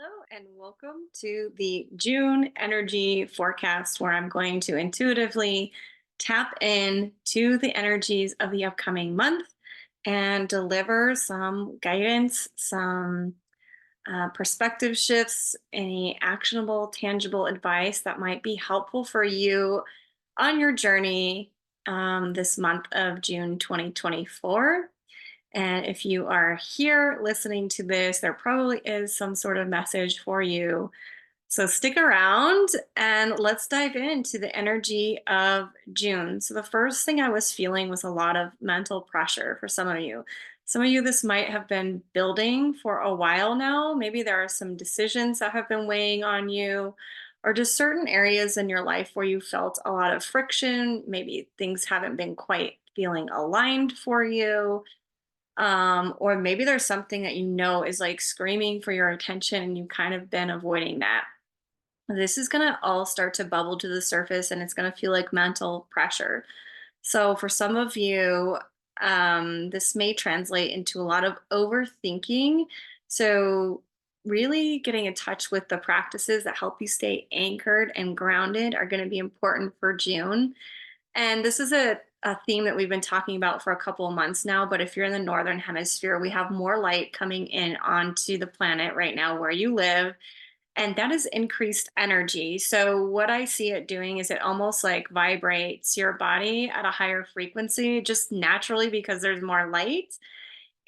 Hello and welcome to the June energy forecast, where I'm going to intuitively tap in to the energies of the upcoming month and deliver some guidance, some perspective shifts, any actionable, tangible advice that might be helpful for you on your journey this month of June 2024. And if you are here listening to this, there probably is some sort of message for you. So stick around and let's dive into the energy of June. So, the first thing I was feeling was a lot of mental pressure for some of you. Some of you, this might have been building for a while now. Maybe there are some decisions that have been weighing on you, or just certain areas in your life where you felt a lot of friction. Maybe things haven't been quite feeling aligned for you, or maybe there's something that you know is like screaming for your attention and you've kind of been avoiding that. This is going to all start to bubble to the surface and it's going to feel like mental pressure. So, for some of you, this may translate into a lot of overthinking. So, really getting in touch with the practices that help you stay anchored and grounded are going to be important for June. And this is a theme that we've been talking about for a couple of months now. But if you're in the Northern Hemisphere, we have more light coming in onto the planet right now where you live. And that is increased energy. So, what I see it doing is it almost like vibrates your body at a higher frequency just naturally because there's more light.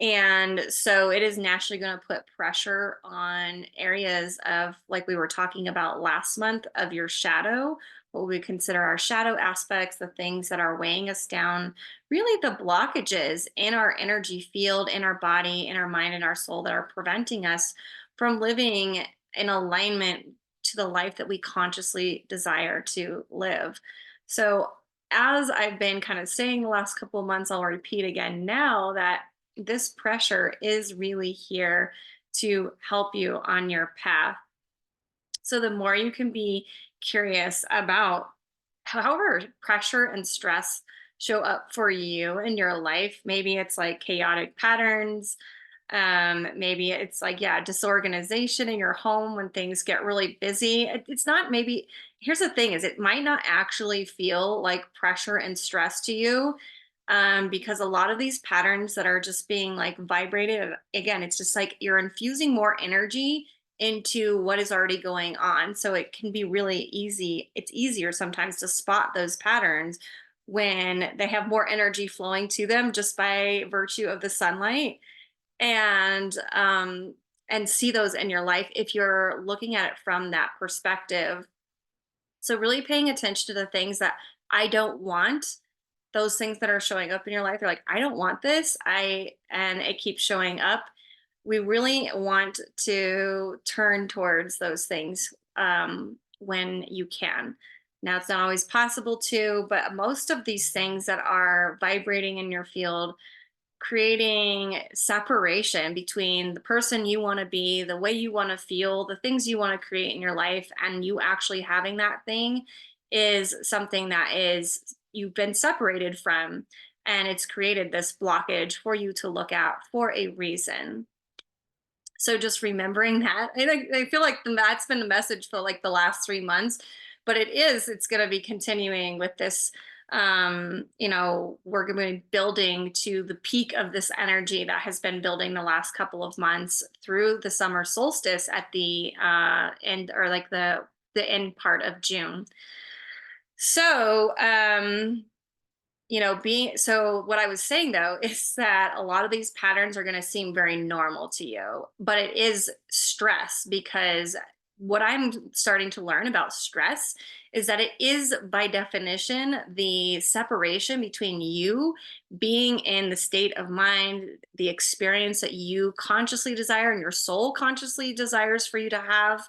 And so it is naturally going to put pressure on areas of, like we were talking about last month, of your shadow, what we consider our shadow aspects, the things that are weighing us down, really the blockages in our energy field, in our body, in our mind, and our soul that are preventing us from living in alignment to the life that we consciously desire to live. So, as I've been kind of saying the last couple of months, I'll repeat again now that this pressure is really here to help you on your path. So the more you can be curious about however pressure and stress show up for you in your life, maybe it's like chaotic patterns. Maybe it's like, yeah, disorganization in your home when things get really busy. It's not maybe, here's the thing is it might not actually feel like pressure and stress to you, because a lot of these patterns that are just being like vibrated, again, it's just like you're infusing more energy into what is already going on. So it can be really easy. It's easier sometimes to spot those patterns when they have more energy flowing to them just by virtue of the sunlight, and see those in your life if you're looking at it from that perspective. So really paying attention to the things that I don't want, those things that are showing up in your life, you're like, I don't want this. And it keeps showing up. We really want to turn towards those things when you can. Now, it's not always possible to, but most of these things that are vibrating in your field, creating separation between the person you want to be, the way you want to feel, the things you want to create in your life, and you actually having that thing is something that is you've been separated from. And it's created this blockage for you to look at for a reason. So just remembering that, and I feel like that's been the message for like the last 3 months, but it's going to be continuing with this. We're going to be building to the peak of this energy that has been building the last couple of months through the summer solstice at the end, or like the end part of June. So, being so what I was saying though is that a lot of these patterns are going to seem very normal to you, but it is stress, because what I'm starting to learn about stress is that it is by definition the separation between you being in the state of mind, the experience that you consciously desire and your soul consciously desires for you to have,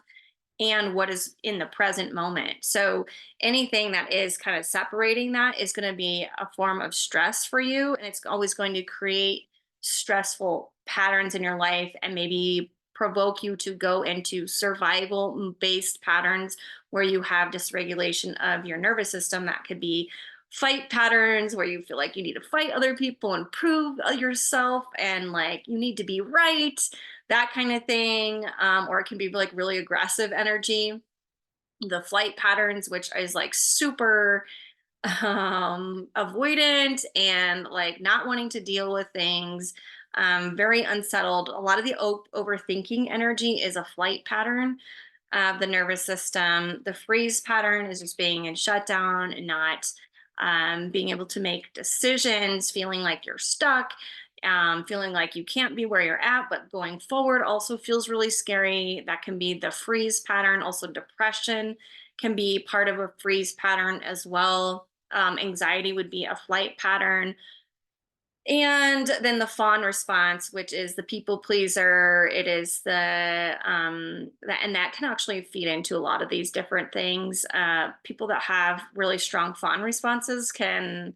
and what is in the present moment. So anything that is kind of separating that is going to be a form of stress for you. And it's always going to create stressful patterns in your life and maybe provoke you to go into survival based patterns where you have dysregulation of your nervous system that could be fight patterns where you feel like you need to fight other people and prove yourself and like you need to be right, that kind of thing. Or it can be like really aggressive energy. The flight patterns, which is like super avoidant and like not wanting to deal with things, very unsettled. A lot of the overthinking energy is a flight pattern of the nervous system. The freeze pattern is just being in shutdown and not being able to make decisions, feeling like you're stuck, feeling like you can't be where you're at, but going forward also feels really scary. That can be the freeze pattern. Also, depression can be part of a freeze pattern as well. Anxiety would be a flight pattern. And then the fawn response, which is the people pleaser, it is and that can actually feed into a lot of these different things. People that have really strong fawn responses can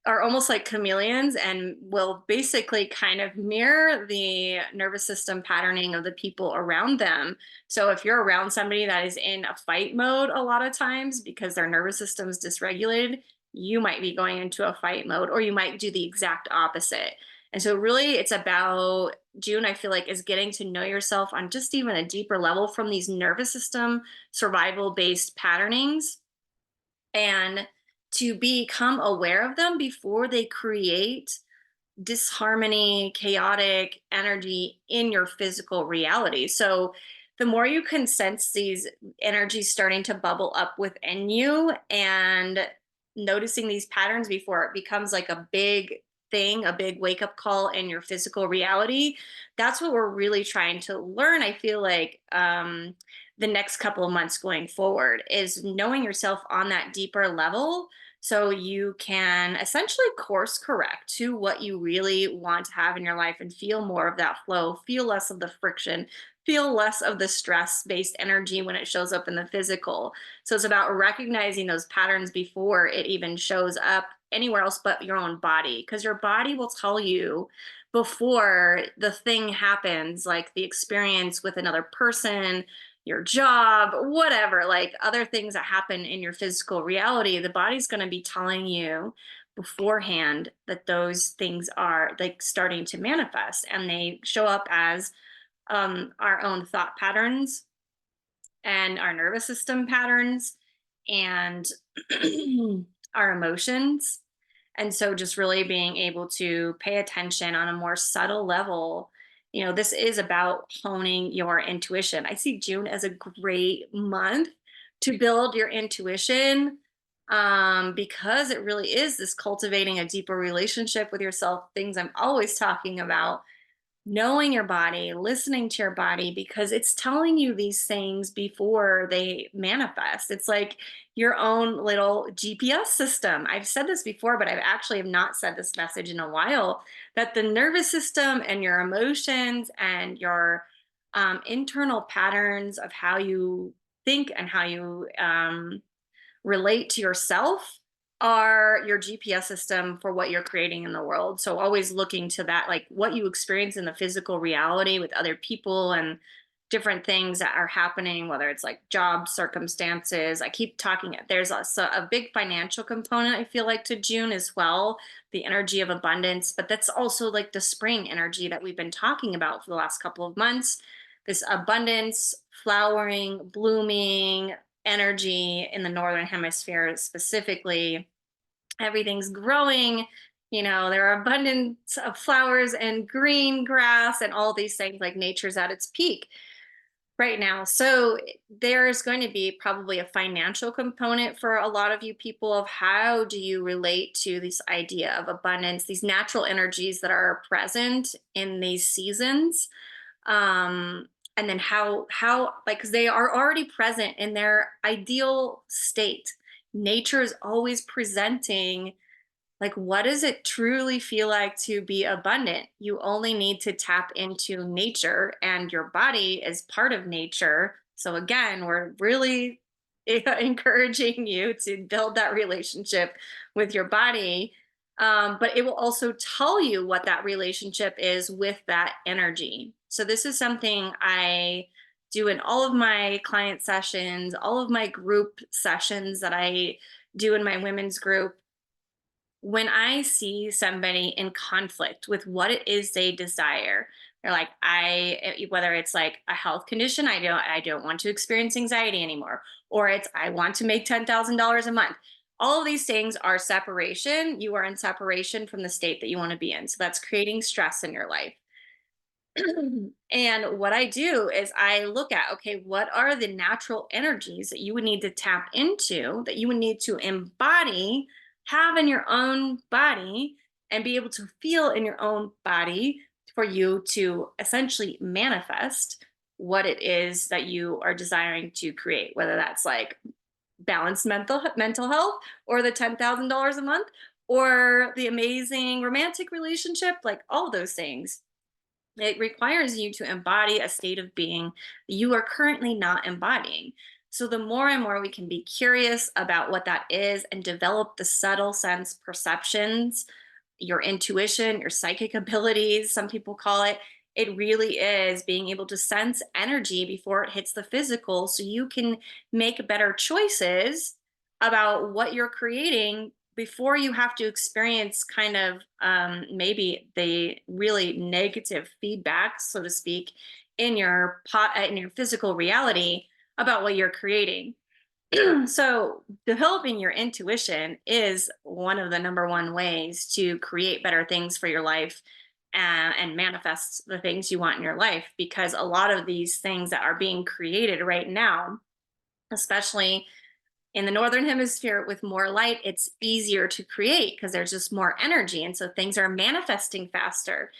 are almost like chameleons and will basically kind of mirror the nervous system patterning of the people around them. So if you're around somebody that is in a fight mode a lot of times because their nervous system is dysregulated, you might be going into a fight mode or you might do the exact opposite. And so really it's about June, I feel like, is getting to know yourself on just even a deeper level from these nervous system survival based patternings and to become aware of them before they create disharmony, chaotic energy in your physical reality. So the more you can sense these energies starting to bubble up within you and noticing these patterns before it becomes like a big thing, a big wake up call in your physical reality, that's what we're really trying to learn. I feel like the next couple of months going forward is knowing yourself on that deeper level so you can essentially course correct to what you really want to have in your life and feel more of that flow, feel less of the friction, feel less of the stress based energy when it shows up in the physical. So it's about recognizing those patterns before it even shows up anywhere else but your own body, because your body will tell you before the thing happens, like the experience with another person, your job, whatever, like other things that happen in your physical reality, the body's going to be telling you beforehand that those things are like starting to manifest and they show up as our own thought patterns and our nervous system patterns and our emotions. And so just really being able to pay attention on a more subtle level. This is about honing your intuition. I see June as a great month to build your intuition, because it really is this cultivating a deeper relationship with yourself, things I'm always talking about, knowing your body, listening to your body, because it's telling you these things before they manifest. It's like your own little GPS system. I've said this before, but I've actually have not said this message in a while, that the nervous system and your emotions and your internal patterns of how you think and how you relate to yourself are your GPS system for what you're creating in the world. So always looking to that, like what you experience in the physical reality with other people and different things that are happening, whether it's like job circumstances. I keep talking, there's a big financial component, I feel like, to June as well, the energy of abundance, but that's also like the spring energy that we've been talking about for the last couple of months. This abundance, flowering, blooming, energy in the northern hemisphere specifically. Everything's growing, there are abundance of flowers and green grass and all these things, like nature's at its peak right now. So there's going to be probably a financial component for a lot of you people of how do you relate to this idea of abundance, these natural energies that are present in these seasons. um and then how like, because they are already present in their ideal state. Nature is always presenting, like, what does it truly feel like to be abundant? You only need to tap into nature, and your body is part of nature. So, again, we're really encouraging you to build that relationship with your body. But it will also tell you what that relationship is with that energy. So, this is something I do in all of my client sessions, all of my group sessions that I do in my women's group. when I see somebody in conflict with what it is they desire, they're like, whether it's like a health condition, I don't want to experience anxiety anymore, or it's I want to make $10,000 a month. All of these things are separation. You are in separation from the state that you want to be in. So that's creating stress in your life. And what I do is I look at, okay, what are the natural energies that you would need to tap into, that you would need to embody, have in your own body, and be able to feel in your own body for you to essentially manifest what it is that you are desiring to create, whether that's like balanced mental health, or the $10,000 a month, or the amazing romantic relationship, like all those things. It requires you to embody a state of being you are currently not embodying. So, the more and more we can be curious about what that is and develop the subtle sense perceptions, your intuition, your psychic abilities, some people call it. It really is being able to sense energy before it hits the physical so you can make better choices about what you're creating before you have to experience kind of maybe the really negative feedback, so to speak, in your physical reality about what you're creating. So developing your intuition is one of the number one ways to create better things for your life, and manifest the things you want in your life, because a lot of these things that are being created right now, especially in the northern hemisphere with more light, it's easier to create because there's just more energy, and so things are manifesting faster.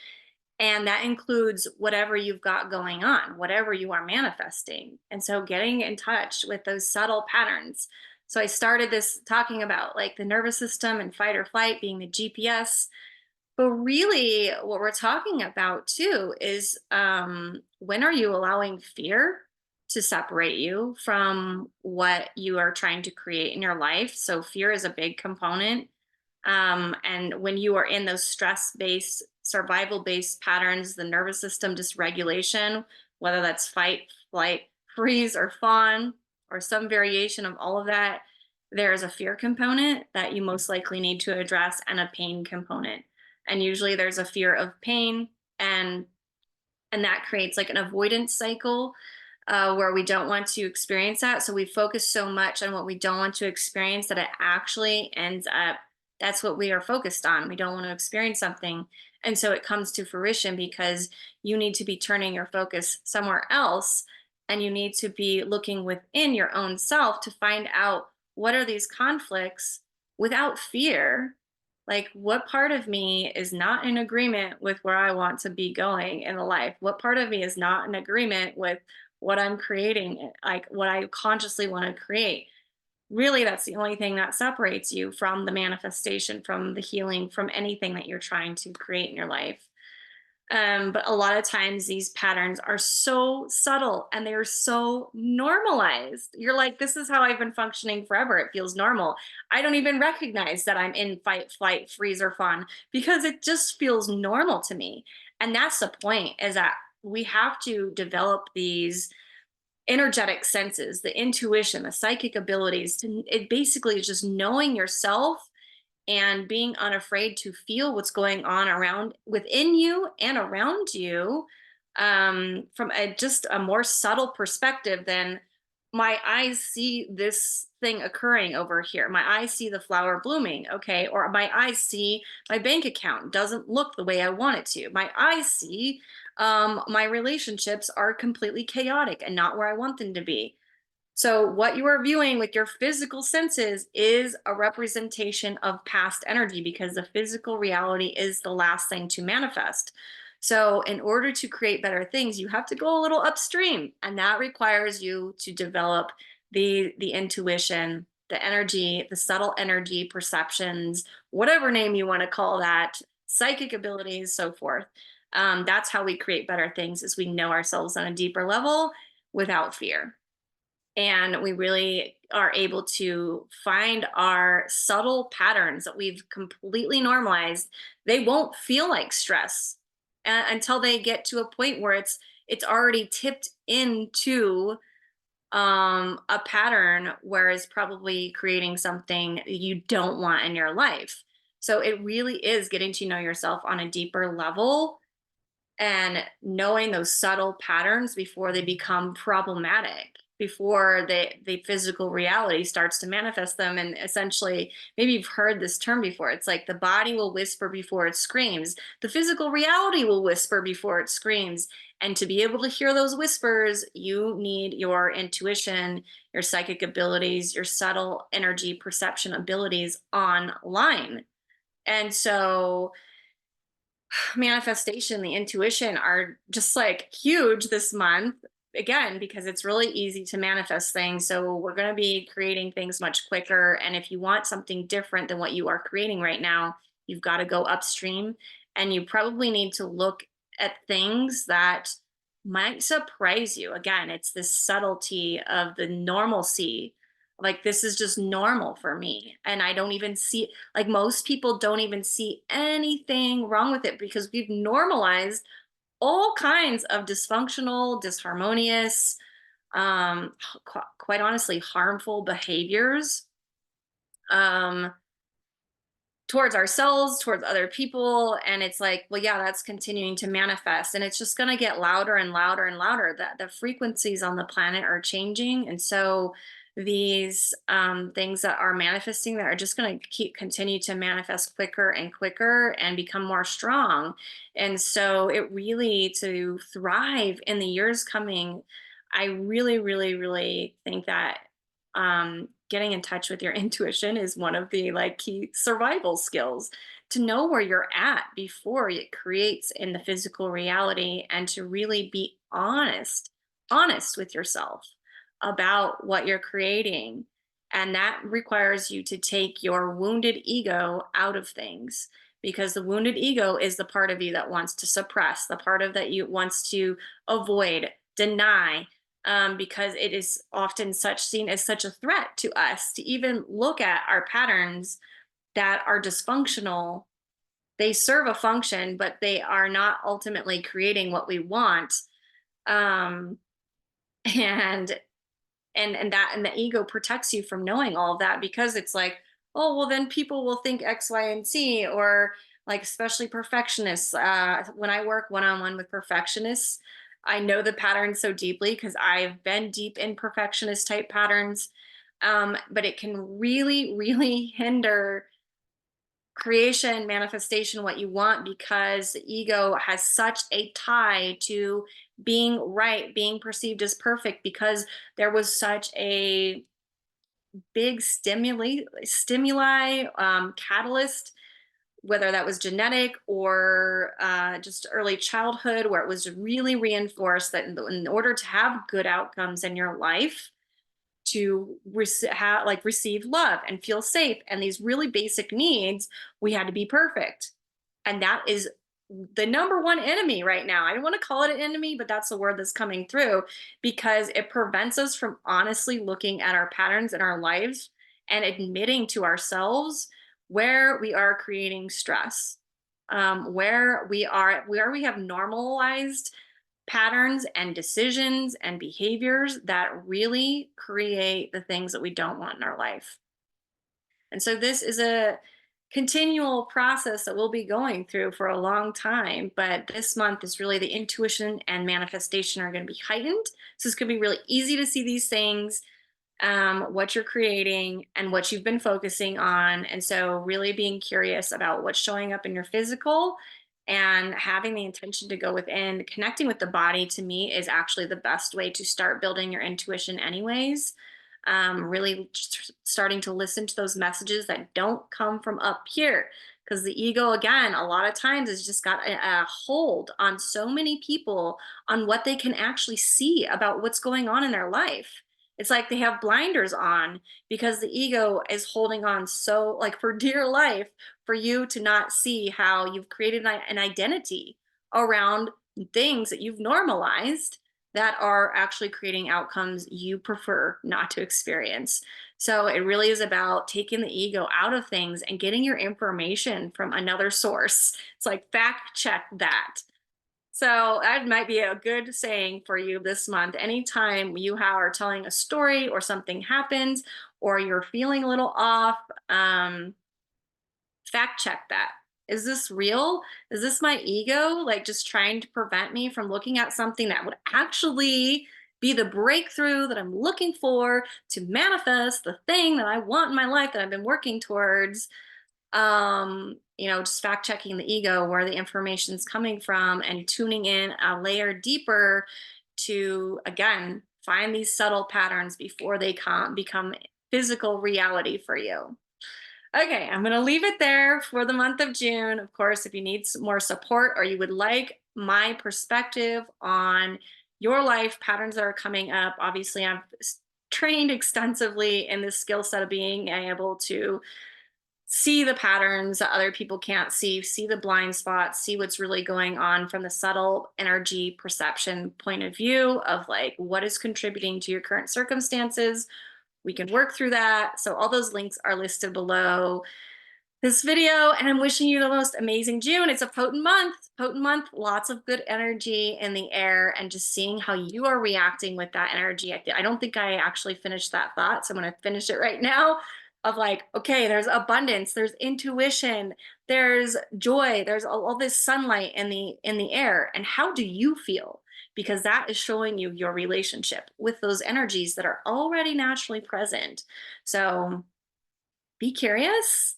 And that includes whatever you've got going on, whatever you are manifesting. And so getting in touch with those subtle patterns. So I started this talking about like the nervous system and fight or flight being the GPS. But really, what we're talking about too is, when are you allowing fear to separate you from what you are trying to create in your life? So, fear is a big component. And when you are in those stress based, survival based patterns, the nervous system dysregulation, whether that's fight, flight, freeze, or fawn, or some variation of all of that, there is a fear component that you most likely need to address, and a pain component. And usually there's a fear of pain, and that creates like an avoidance cycle, where we don't want to experience that. So we focus so much on what we don't want to experience that it actually ends up, that's what we are focused on. We don't want to experience something. And so it comes to fruition because you need to be turning your focus somewhere else, and you need to be looking within your own self to find out what are these conflicts without fear. Like, what part of me is not in agreement with where I want to be going in the life? What part of me is not in agreement with what I'm creating, like what I consciously want to create? Really, that's the only thing that separates you from the manifestation, from the healing, from anything that you're trying to create in your life. But a lot of times these patterns are so subtle and they're so normalized. You're like, this is how I've been functioning forever. It feels normal. I don't even recognize that I'm in fight, flight, freeze, or fawn because it just feels normal to me. And that's the point, is that we have to develop these energetic senses, the intuition, the psychic abilities. It basically is just knowing yourself and being unafraid to feel what's going on around within you and around you, from just a more subtle perspective than my eyes see this thing occurring over here. My eyes see the flower blooming, okay, or my eyes see my bank account doesn't look the way I want it to. My eyes see, my relationships are completely chaotic and not where I want them to be. So, what you are viewing with your physical senses is a representation of past energy, because the physical reality is the last thing to manifest. So, in order to create better things, you have to go a little upstream, and that requires you to develop the intuition, the energy, the subtle energy perceptions, whatever name you want to call that, psychic abilities, so forth. That's how we create better things, is we know ourselves on a deeper level without fear, and we really are able to find our subtle patterns that we've completely normalized. They won't feel like stress, until they get to a point where it's already tipped into, a pattern where it's probably creating something you don't want in your life. So it really is getting to know yourself on a deeper level and knowing those subtle patterns before they become problematic, before the physical reality starts to manifest them. And essentially, maybe you've heard this term before, it's like the body will whisper before it screams, the physical reality will whisper before it screams. And to be able to hear those whispers, you need your intuition, your psychic abilities, your subtle energy perception abilities online. And so manifestation, the intuition are just like huge this month. Again, because it's really easy to manifest things. So we're going to be creating things much quicker. And if you want something different than what you are creating right now, you've got to go upstream, and you probably need to look at things that might surprise you. Again, it's this subtlety of the normalcy. Like, this is just normal for me. And I don't even see, like, most people don't even see anything wrong with it because we've normalized all kinds of dysfunctional, disharmonious, quite honestly, harmful behaviors. Um, Towards ourselves, towards other people. And it's like, well, yeah, that's continuing to manifest. And it's just going to get louder and louder and louder. That the frequencies on the planet are changing. And so these things that are manifesting that are just going to keep continue to manifest quicker and quicker and become more strong. And so it really, to thrive in the years coming, I really, really, really think that getting in touch with your intuition is one of the like key survival skills, to know where you're at before it creates in the physical reality, and to really be honest with yourself about what you're creating. And that requires you to take your wounded ego out of things, because the wounded ego is the part of you that wants to suppress, the part of that you wants to avoid, deny, because it is often such seen as such a threat to us to even look at our patterns that are dysfunctional. They serve a function, but they are not ultimately creating what we want. Um, and and the ego protects you from knowing all of that, because it's like, oh well, then people will think X, Y, and Z. Or like, especially perfectionists, when I work one-on-one with perfectionists, I know the patterns so deeply because I've been deep in perfectionist type patterns. But it can really, really hinder creation, manifestation, what you want, because the ego has such a tie to being right, being perceived as perfect, because there was such a big stimuli, catalyst, whether that was genetic or just early childhood, where it was really reinforced that in order to have good outcomes in your life, to like receive love and feel safe and these really basic needs, we had to be perfect. And that is the number one enemy right now. I don't want to call it an enemy, but that's the word that's coming through, because it prevents us from honestly looking at our patterns in our lives and admitting to ourselves where we are creating stress, where we have normalized patterns and decisions and behaviors that really create the things that we don't want in our life. And so this is a continual process that we'll be going through for a long time. But this month is really, the intuition and manifestation are going to be heightened. So it's going to be really easy to see these things, what you're creating and what you've been focusing on. And so, really being curious about what's showing up in your physical and having the intention to go within. Connecting with the body, to me, is actually the best way to start building your intuition, anyways. Really starting to listen to those messages that don't come from up here. Because the ego, again, a lot of times has just got a hold on so many people on what they can actually see about what's going on in their life. It's like they have blinders on, because the ego is holding on so, like, for dear life, for you to not see how you've created an identity around things that you've normalized that are actually creating outcomes you prefer not to experience. So it really is about taking the ego out of things and getting your information from another source. It's like, fact check that. So that might be a good saying for you this month. Anytime you are telling a story or something happens, or you're feeling a little off, fact check that. Is this real? Is this my ego, like, just trying to prevent me from looking at something that would actually be the breakthrough that I'm looking for to manifest the thing that I want in my life that I've been working towards? Just fact checking the ego, where the information's coming from, and tuning in a layer deeper to, again, find these subtle patterns before they become physical reality for you. Okay, I'm going to leave it there for the month of June. Of course, if you need some more support or you would like my perspective on your life patterns that are coming up, obviously, trained extensively in this skill set of being able to see the patterns that other people can't see the blind spots, see what's really going on from the subtle energy perception point of view of like what is contributing to your current circumstances. We can work through that. So all those links are listed below this video, and I'm wishing you the most amazing June. It's a potent month, lots of good energy in the air, and just seeing how you are reacting with that energy. I don't think I actually finished that thought, so I'm going to finish it right now. Of like, okay, there's abundance, there's intuition, there's joy, there's all this sunlight in the air, and how do you feel? Because that is showing you your relationship with those energies that are already naturally present. So be curious,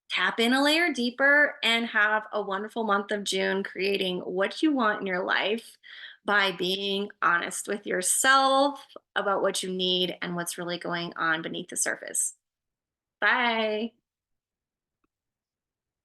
tap in a layer deeper, and have a wonderful month of June creating what you want in your life by being honest with yourself about what you need and what's really going on beneath the surface. Bye.